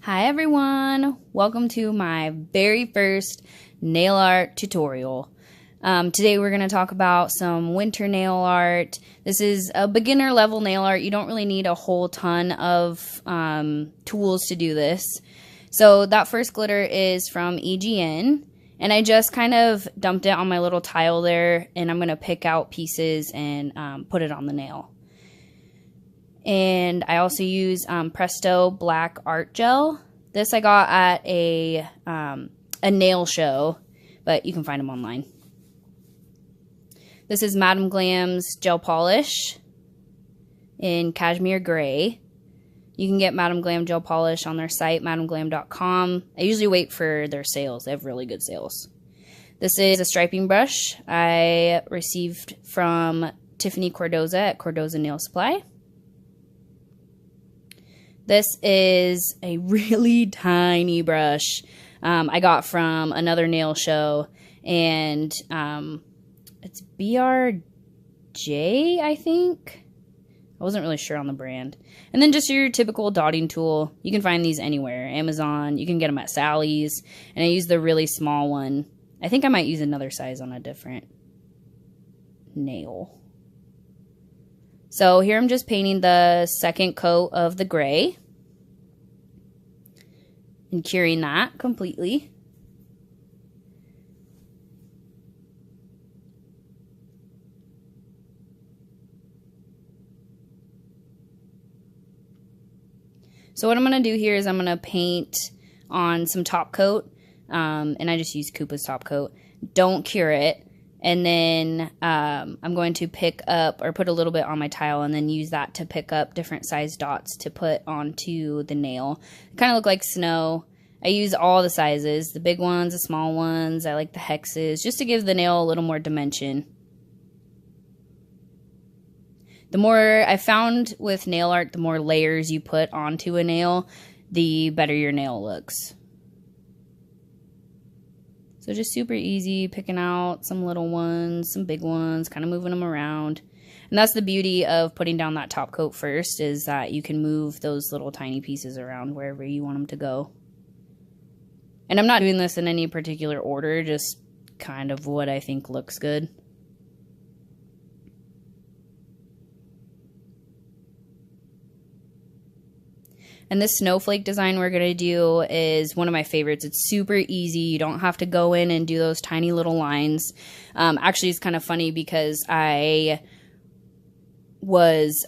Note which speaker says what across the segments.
Speaker 1: Hi everyone, welcome to my very first nail art tutorial. Today we're going to talk about some winter nail art. This is a beginner level nail art. You don't really need a whole ton of tools to do this. So that first glitter is from EGN, and I just kind of dumped it on my little tile there, and I'm going to pick out pieces and put it on the nail. And I also use Presto Black Art Gel. This I got at a nail show, but you can find them online. This is Madam Glam's gel polish in Cashmere Gray. You can get Madam Glam gel polish on their site, madamglam.com. I usually wait for their sales. They have really good sales. This is a striping brush I received from Tiffany Cordoza at Cordoza Nail Supply. This is a really tiny brush I got from another nail show, and it's BRJ, I think. I wasn't really sure on the brand. And then just your typical dotting tool. You can find these anywhere. Amazon, you can get them at Sally's, and I use the really small one. I think I might use another size on a different nail. So here I'm just painting the second coat of the gray and curing that completely. So what I'm going to do here is I'm going to paint on some top coat, and I just use Koopa's top coat. Don't cure it. And then I'm going to pick up or put a little bit on my tile and then use that to pick up different size dots to put onto the nail. They kind of look like snow. I use all the sizes, the big ones, the small ones. I like the hexes just to give the nail a little more dimension. The more I found with nail art, the more layers you put onto a nail, the better your nail looks. So just super easy, picking out some little ones, some big ones, kind of moving them around. And that's the beauty of putting down that top coat first, is that you can move those little tiny pieces around wherever you want them to go. And I'm not doing this in any particular order, just kind of what I think looks good. And this snowflake design we're going to do is one of my favorites. It's super easy. You don't have to go in and do those tiny little lines. Actually, it's kind of funny because I was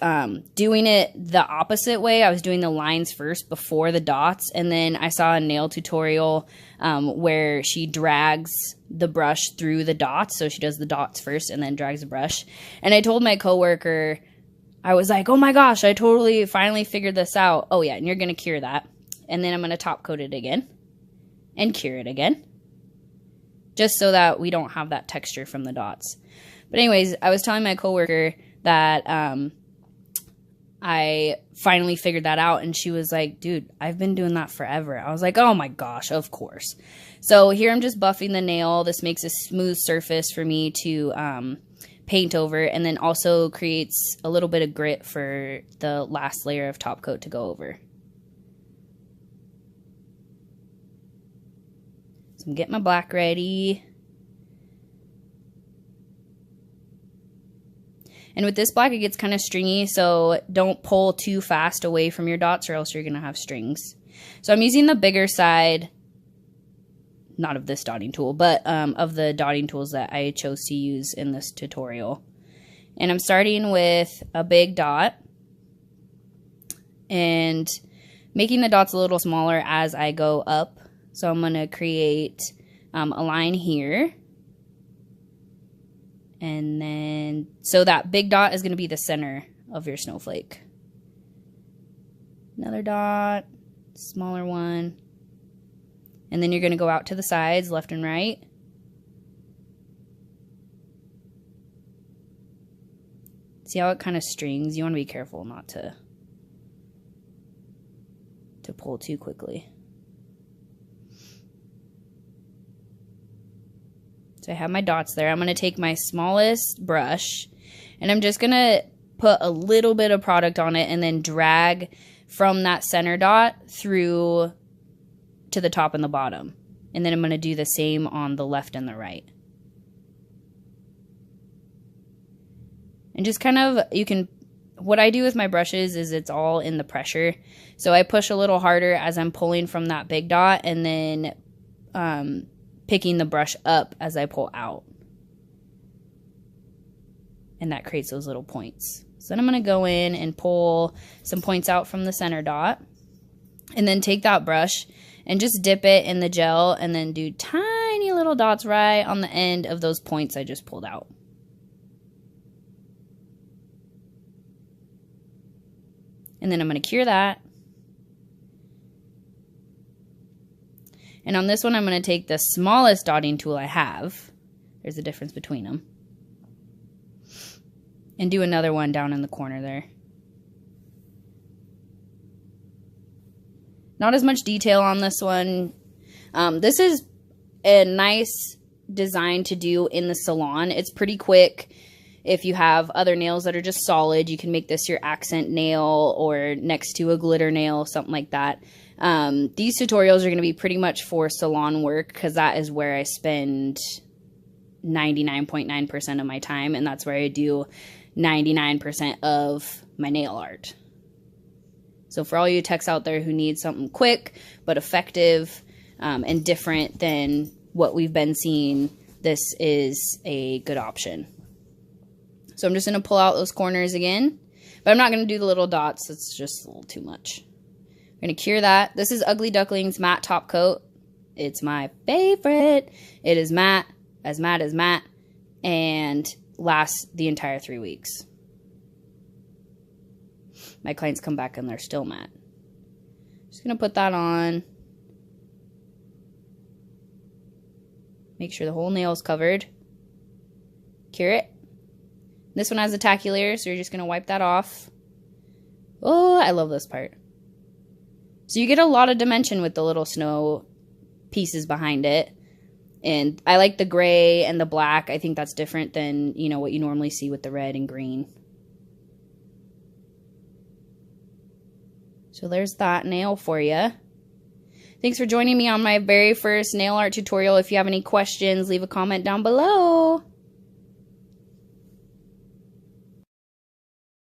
Speaker 1: doing it the opposite way. I was doing the lines first before the dots. And then I saw a nail tutorial where she drags the brush through the dots. So she does the dots first and then drags the brush. And I told my coworker, I was like, oh my gosh, I totally finally figured this out. Oh yeah, and you're going to cure that. And then I'm going to top coat it again and cure it again, just so that we don't have that texture from the dots. But anyways, I was telling my coworker that I finally figured that out, and she was like, dude, I've been doing that forever. I was like, oh my gosh, of course. So here I'm just buffing the nail. This makes a smooth surface for me to paint over, and then also creates a little bit of grit for the last layer of top coat to go over. So I'm getting my black ready. And with this black, it gets kind of stringy, so don't pull too fast away from your dots or else you're going to have strings. So I'm using the bigger side, not of this dotting tool, but of the dotting tools that I chose to use in this tutorial. And I'm starting with a big dot and making the dots a little smaller as I go up. So I'm going to create a line here. And then, so that big dot is going to be the center of your snowflake. Another dot, smaller one. And then you're going to go out to the sides, left and right. See how it kind of strings? You want to be careful not to pull too quickly. So I have my dots there. I'm going to take my smallest brush, and I'm just going to put a little bit of product on it and then drag from that center dot through to the top and the bottom. And then I'm going to do the same on the left and the right. And just kind of, what I do with my brushes is it's all in the pressure. So I push a little harder as I'm pulling from that big dot, and then picking the brush up as I pull out. And that creates those little points. So then I'm going to go in and pull some points out from the center dot. And then take that brush and just dip it in the gel and then do tiny little dots right on the end of those points I just pulled out. And then I'm going to cure that. And on this one, I'm going to take the smallest dotting tool I have. There's a difference between them. And do another one down in the corner there. Not as much detail on this one. This is a nice design to do in the salon. It's pretty quick. If you have other nails that are just solid, you can make this your accent nail or next to a glitter nail, something like that. These tutorials are going to be pretty much for salon work because that is where I spend 99.9% of my time, and that's where I do 99% of my nail art. So for all you techs out there who need something quick but effective and different than what we've been seeing, this is a good option. So I'm just going to pull out those corners again. But I'm not going to do the little dots. It's just a little too much. I'm going to cure that. This is Ugly Duckling's matte top coat. It's my favorite. It is matte as matte, and lasts the entire 3 weeks. My clients come back and they're still matte. Just going to put that on. Make sure the whole nail is covered. Cure it. This one has a tacky layer, so you're just going to wipe that off. Oh, I love this part. So you get a lot of dimension with the little snow pieces behind it. And I like the gray and the black. I think that's different than, you know, what you normally see with the red and green. So there's that nail for you. Thanks for joining me on my very first nail art tutorial. If you have any questions, leave a comment down below.